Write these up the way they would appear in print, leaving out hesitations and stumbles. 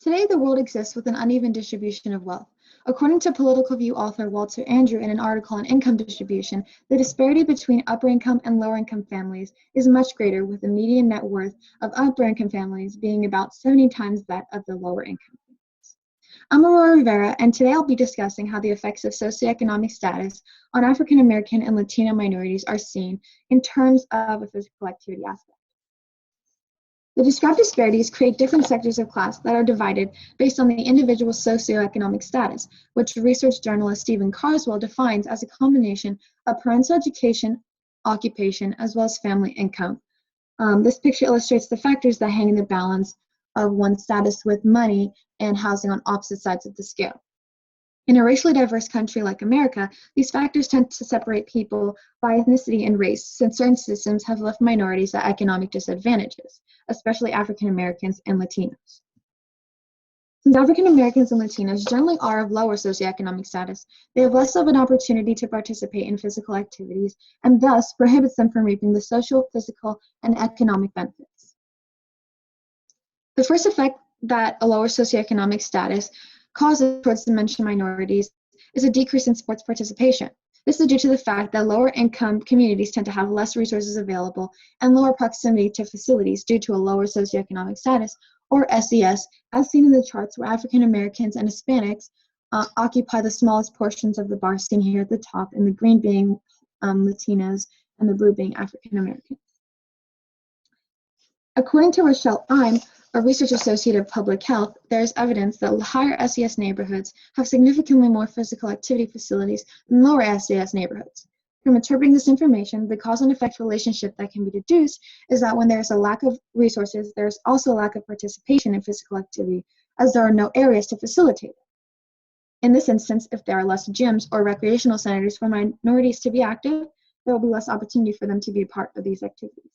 Today, the world exists with an uneven distribution of wealth. According to Political View author Walter Andrew in an article on income distribution, the disparity between upper-income and lower-income families is much greater, with the median net worth of upper-income families being about 70 times that of the lower-income families. I'm Aurora Rivera, and today I'll be discussing how the effects of socioeconomic status on African American and Latino minorities are seen in terms of a physical activity aspect. The described disparities create different sectors of class that are divided based on the individual's socioeconomic status, which research journalist Stephen Carswell defines as a combination of parental education, occupation, as well as family income. This picture illustrates the factors that hang in the balance of one's status with money and housing on opposite sides of the scale. In a racially diverse country like America, these factors tend to separate people by ethnicity and race, since certain systems have left minorities at economic disadvantages, especially African Americans and Latinos. Since African Americans and Latinos generally are of lower socioeconomic status, they have less of an opportunity to participate in physical activities and thus prohibits them from reaping the social, physical, and economic benefits. The first effect that a lower socioeconomic status causes towards the mentioned minorities is a decrease in sports participation. This is due to the fact that lower income communities tend to have less resources available and lower proximity to facilities due to a lower socioeconomic status, or SES, as seen in the charts where African Americans and Hispanics occupy the smallest portions of the bar seen here at the top, and the green being Latinos and the blue being African Americans. According to Rochelle Ime, a research associate of public health, there is evidence that higher SES neighborhoods have significantly more physical activity facilities than lower SES neighborhoods. From interpreting this information, the cause and effect relationship that can be deduced is that when there is a lack of resources, there is also a lack of participation in physical activity, as there are no areas to facilitate it. In this instance, if there are less gyms or recreational centers for minorities to be active, there will be less opportunity for them to be a part of these activities.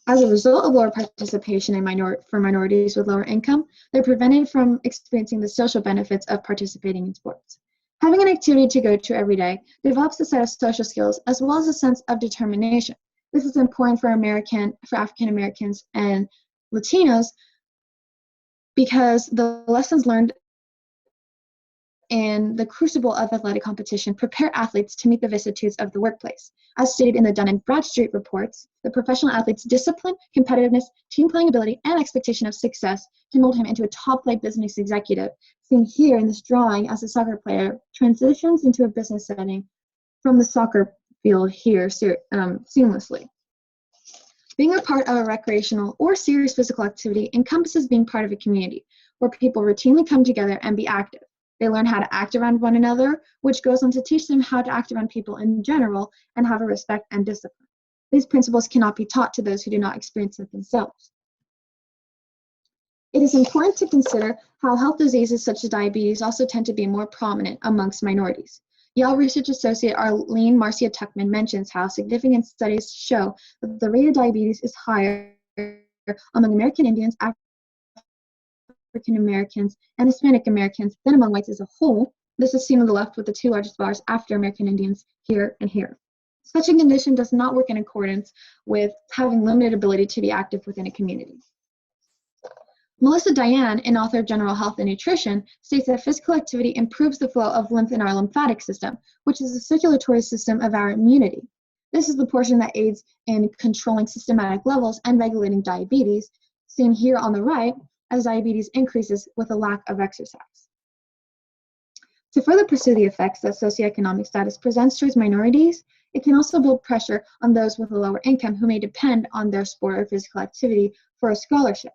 As a result of lower participation for minorities with lower income, they're prevented from experiencing the social benefits of participating in sports. Having an activity to go to every day develops a set of social skills as well as a sense of determination. This is important for African Americans and Latinos because the lessons learned in the crucible of athletic competition prepare athletes to meet the vicissitudes of the workplace. As stated in the Dun & Bradstreet reports, the professional athlete's discipline, competitiveness, team playing ability, and expectation of success can mold him into a top-flight business executive, seen here in this drawing as a soccer player transitions into a business setting from the soccer field here seamlessly. Being a part of a recreational or serious physical activity encompasses being part of a community where people routinely come together and be active. They learn how to act around one another, which goes on to teach them how to act around people in general and have a respect and discipline. These principles cannot be taught to those who do not experience it themselves. It is important to consider how health diseases such as diabetes also tend to be more prominent amongst minorities. Yale research associate Arlene Marcia Tuckman mentions how significant studies show that the rate of diabetes is higher among American Indians, African Americans, and Hispanic Americans than among whites as a whole. This is seen on the left with the two largest bars after American Indians here and here. Such a condition does not work in accordance with having limited ability to be active within a community. Melissa Diane, an author of General Health and Nutrition, states that physical activity improves the flow of lymph in our lymphatic system, which is the circulatory system of our immunity. This is the portion that aids in controlling systematic levels and regulating diabetes, seen here on the right, as diabetes increases with a lack of exercise. To further pursue the effects that socioeconomic status presents towards minorities, it can also build pressure on those with a lower income who may depend on their sport or physical activity for a scholarship.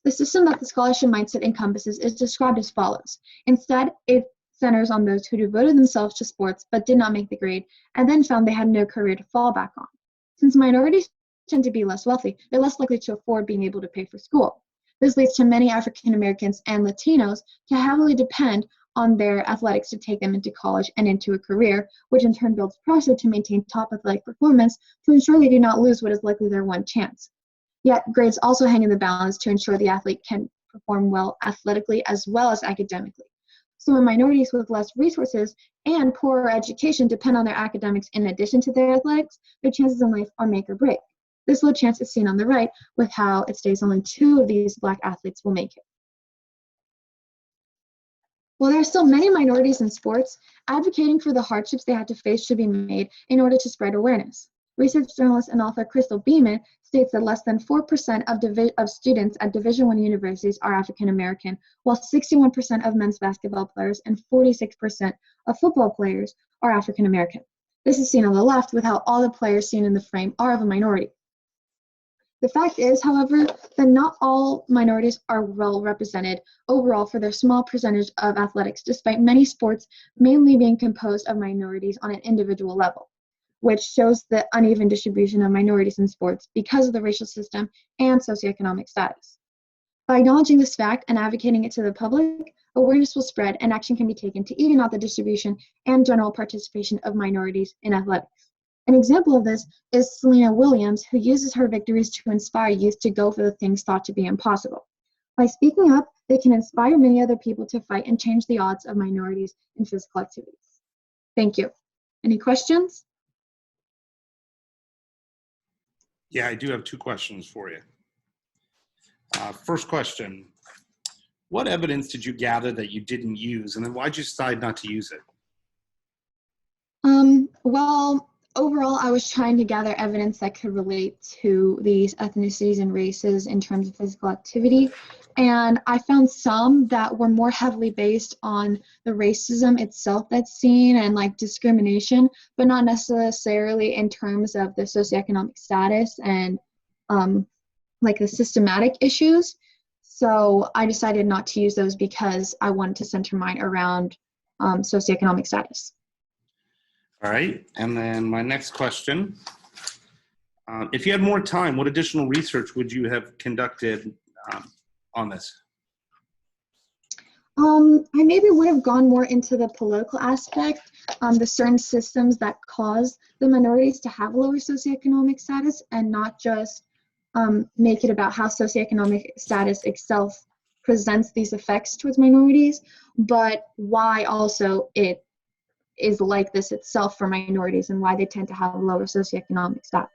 The system that the scholarship mindset encompasses is described as follows. Instead, it centers on those who devoted themselves to sports but did not make the grade and then found they had no career to fall back on. Since minorities tend to be less wealthy, they're less likely to afford being able to pay for school. This leads to many African Americans and Latinos to heavily depend on their athletics to take them into college and into a career, which in turn builds pressure to maintain top athletic performance to ensure they do not lose what is likely their one chance. Yet, grades also hang in the balance to ensure the athlete can perform well athletically as well as academically. So when minorities with less resources and poorer education depend on their academics in addition to their athletics, their chances in life are make or break. This low chance is seen on the right with how it states only 2 of these Black athletes will make it. While there are still many minorities in sports, advocating for the hardships they had to face should be made in order to spread awareness. Research journalist and author Crystal Beeman states that less than 4% of students at Division I universities are African American, while 61% of men's basketball players and 46% of football players are African American. This is seen on the left with how all the players seen in the frame are of a minority. The fact is, however, that not all minorities are well represented overall for their small percentage of athletics, despite many sports mainly being composed of minorities on an individual level, which shows the uneven distribution of minorities in sports because of the racial system and socioeconomic status. By acknowledging this fact and advocating it to the public, awareness will spread and action can be taken to even out the distribution and general participation of minorities in athletics. An example of this is Serena Williams, who uses her victories to inspire youth to go for the things thought to be impossible. By speaking up, they can inspire many other people to fight and change the odds of minorities in physical activities. Thank you. Any questions? Yeah, I do have 2 questions for you. First question, what evidence did you gather that you didn't use, and then why'd you decide not to use it? Well, overall, I was trying to gather evidence that could relate to these ethnicities and races in terms of physical activity. And I found some that were more heavily based on the racism itself that's seen and like discrimination, but not necessarily in terms of the socioeconomic status and like the systematic issues. So I decided not to use those because I wanted to center mine around socioeconomic status. All right, and then my next question, if you had more time, what additional research would you have conducted on this? I maybe would have gone more into the political aspect, the certain systems that cause the minorities to have lower socioeconomic status, and not just make it about how socioeconomic status itself presents these effects towards minorities, but why also it is like this itself for minorities and why they tend to have lower socioeconomic status.